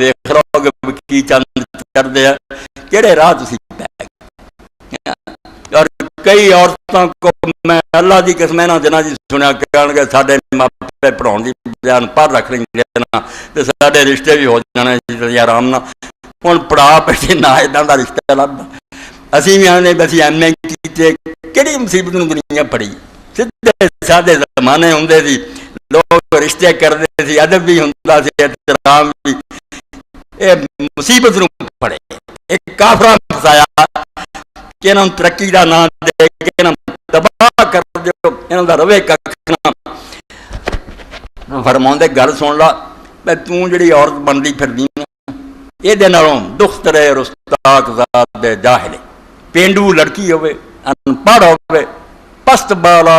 ویخ لو کہ کی چند چڑھتے ہیں کہڑے راہ تسی پہ گئے۔ اور کئی عورتوں کو میں اللہ کی قسم نہ جنہ جی سنیا کہ سارے ماپے پڑھاؤ کی بجان پڑھ رکھ لیں گے نا تو سارے رشتے بھی ہو جانے جی آرام نہ ہوں پڑھا پیٹے نہ ادا کا رشتہ لبدا اسی بھی آنے اسی ایم اے کیتے کہڑی مصیبت دنیا پڑی سیدھے سادے زمانے ہوں سی لوگ رشتے کرتے سی ادب بھی ہوں سی احترام بھی یہ مصیبت پڑے ایک کافرا فسایا کہ انہوں ترقی کا نام دے کے انہوں تباہ کر دیو انہوں کا روے ککھنا فرماؤں گل سن لا میں تیڑی عورت بنتی پھردی یہ دکھ ترے رستاق ذات دے جاہلے پینڈو لڑکی ہوئے ان پڑھ ہوئے پست بالا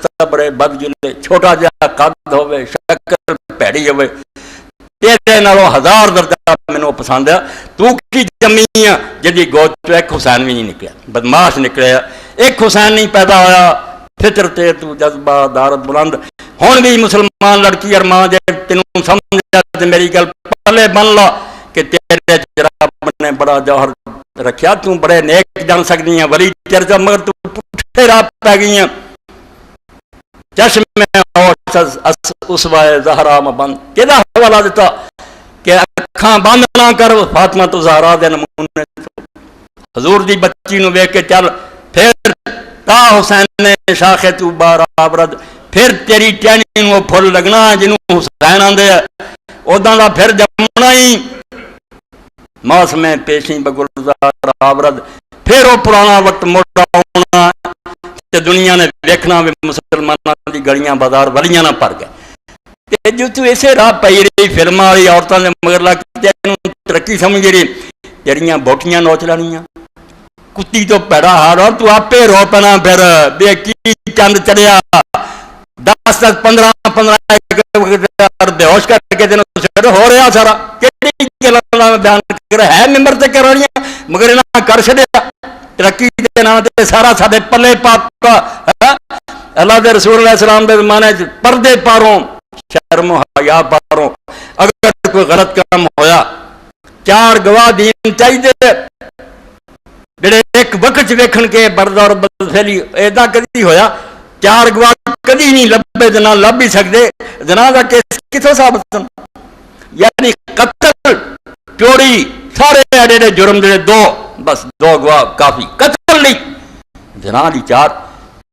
سبرے بدجلے چھوٹا جہا قد ہوئے شکل پیڑی ہوئے تیرے نالوں ہزار درجہ مینوں پسند ہے تو کی جمی ہے جدی گود تو ایک حسین بھی نہیں نکلیا بدماش نکلیا ایک حسین نہیں پیدا ہویا فطرت تو جذبہ دارت بلند ہون بھی مسلمان لڑکی اور ماں جے تینوں سمجھا تے میری گل پلے بن لا کہ تیرے رب نے بڑا جوہر رکھیا تو بڑے نیک جان سکتی ہیں ولی چرچا مگر تو پٹھے راہ پہ گئی ہیں چشم اسوائے زہرا مبند کہدا حوالہ دیتا کہ اکھاں بند نہ کر فاطمہ تو زہرا دے نمونے حضور دی بچی نو ویکھ کے چل پھر تا حسین نے شاخ تو بارابرد پھر تیری ٹہنی نو پھل لگنا جنوں حسین آندے اوداں دا پھر جمنا ہی ماس میں پیشی بگلزار آورد پھر وہ پرانا وقت مڑ آنا تے دنیا نے دیکھنا بھی مسلمانوں دی گلیاں بازار ولیاں نہ پڑ گئے جو تو اسے راہ پی رہی فلم والی عورتوں نے مگر لگ ترقی سمجھ رہی جڑیاں بوٹیاں نوچ لانیاں کتی تو پیڑا ہار اور تو آپ رو پنا پھر بے کی چند چڑھیا 10-15 بے ہوش کر کے دن ہو رہا سارا بیان ہے ممبر تے کرانیاں مگر انہاں کر چھڈیا ترقی دے نام تے سارا ساڈے پلے پاک اللہ دے رسول علیہ السلام دے زمانے پردے پاروں شرم و حیا پاروں اگر کوئی غلط کام ہویا 4 گواہ دین چاہیے جڑے ایک وقت ویکھن کے بردار بدفعلی ایدا کدی ہویا 4 گواہ کدی نہیں لبے جنا لب ہی سکدے جنا دا کیس کتھوں ثابت یعنی قتل چوری سارے ایڈے جرم دے 2 بس 2 گواہ کافی قتل نہیں جنا دی 4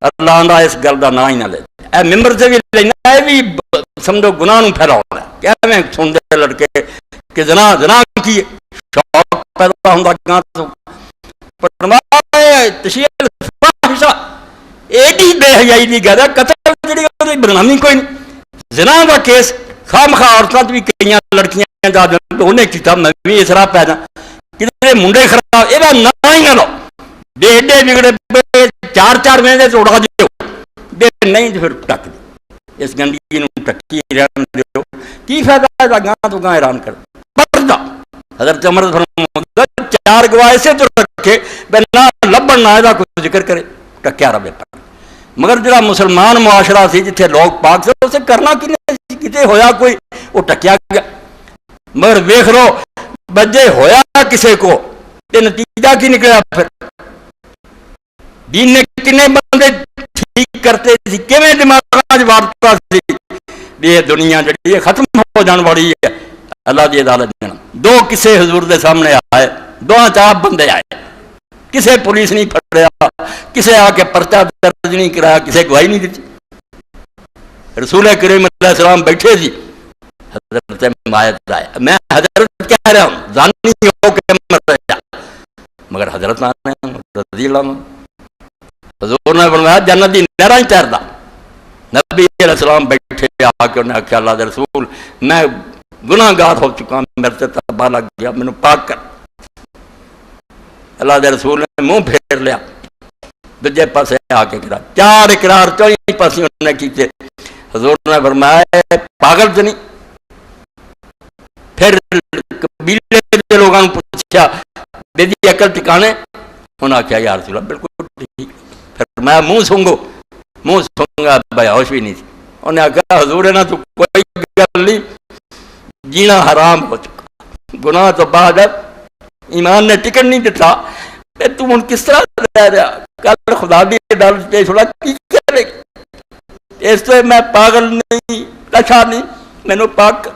اللہ آندا اس گل دا نا ہی نہ لے اے ممبر سے بھی لینا ہے بھی سمجھو گناہ نو پھیلاؤنا کیا میں سن دے لڑکے کہ جنا کی شوق پیدا ہوندا گاں تو فرمایا تشیل فاحشہ ایڈی بے حیائی دی گل ہے قتل جڑی او بدنامی کوئی نہیں زنا دا کیس خامخواہ عورتاں بھی کئی لڑکیاں جا انہیں کیتا میں بھی اس راہ پہ جا کدھر منڈے خراب یہ نہ ہی نہ لو بے ایڈے بگڑے 4 مہینے سے اڑا دیو بے نہیں تو پھر ٹک دو اس گندگی ٹکی رہن دیو کی فائدہ ہے گاں تو گاں حیران کر پردہ حضرت عمر فرمایا 4 گواہ ایسے تو رکھے بے نہ لبن نہ دا کوئی ذکر کرے ٹکیا رہے پر مگر جڑا مسلمان معاشرہ سی جتھے لوگ پاک سے اسے کرنا کتے ہویا کوئی وہ ٹکیا گیا مگر ویکھ لو بجے ہویا کسے کو تے نتیجہ کی نکلا پھر دین نے کنے بندے ٹھیک کرتے سی کیویں دماغ وارتا سی یہ دنیا جڑی ختم ہو جان والی ہے اللہ دی عدالت دینا 2 کسے حضور دے سامنے آئے 2 بندے آئے کسے پولیس نہیں پھڑیا کسے آ کے پرچہ درج نہیں کرایا کسے گواہی نہیں دیتی رسول کریم علیہ السلام بیٹھے جی حضرت مایت آئے میں حضرت کہہ رہا ہوں زانی ہو کے مر جا مگر حضرت آنے رضی اللہ عنہ حضور نے فرمایا جنت دی نہراں ہی تیردا نبی علیہ السلام بیٹھے آ کے انہیں آخیا اللہ دے رسول میں گناہ گار ہو چکا میرے سے تباہ لگ گیا مینوں پاک کر اللہ دے رسول نے منہ پھیر لیا دجے پاسے آ کے کرا 4 اقرار 4 پاسے انہوں نے کیتے حضور نے فرمایا پاگل تو نہیں پھر قبیلے کے لوگوں نے پوچھا بے دی عقل ٹھکانے انہوں نے کہا یا رسول اللہ بالکل ٹھیک پھر میں منہ سونگا بے ہوش بھی نہیں تھی انہوں نے کہا حضور نے تو کوئی گل نہیں جینا حرام ہو چکا گناہ تو بعد ایمان نے ٹکن نہیں دیتا، تو ہوں کس طرح رہ رہا؟ کل خدا دی عدالت پیش ہونا کی کرے؟ اس سے میں پاگل نہیں، نشہ نہیں، مینو پاک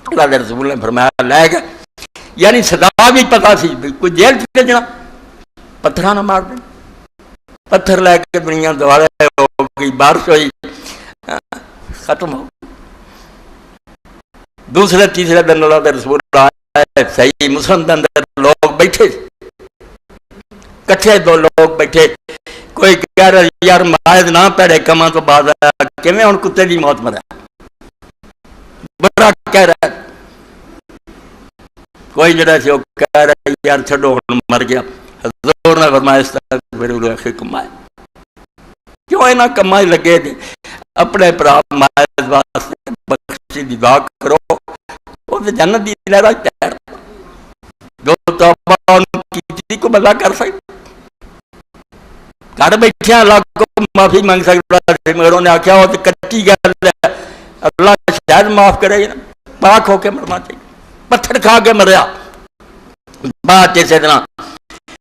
اللہ کے رسول نے فرمایا لے گا، یعنی سزا بھی پتا سی کوئی جیل چ بھیجنا، پتھر نہ مار دیں، پتھر لے کے دنیا دوبارہ ہو گئی، بارش ہوئی، ختم ہو۔ دوسرے تیسرے دن اللہ کے رسول آئے، صحیح مسلم کے اندر لوگ بیٹھے، کٹھے دو لوگ بیٹھے، کوئی کہہ رہا یار مائد نہ پیڑے کما تو بعد کیویں ہن کتے دی موت مرا، بڑا کہہ رہا ہے، کوئی جڑا سی وہ کہہ رہا یار چھڈو ہن مر گیا، حضور نے فرمایا استغفر لأخیکم، کیوں انہاں کماں لگے تھے، اپنے بھرا مائد واسطے بخشی دی دعا کرو، وہ تے جنت دی لہراں تیر، جو توبہ ان کی کو بلا کر سکتے، گھر بیٹھے اللہ کو معافی مانگ سکتا، مگر انہیں آخیا وہ تو کچی گل ہے، اللہ شاید معاف کرے گا، پاک ہو کے مرنا چاہیے، پتھر کھا کے مریا، بعد اسی طرح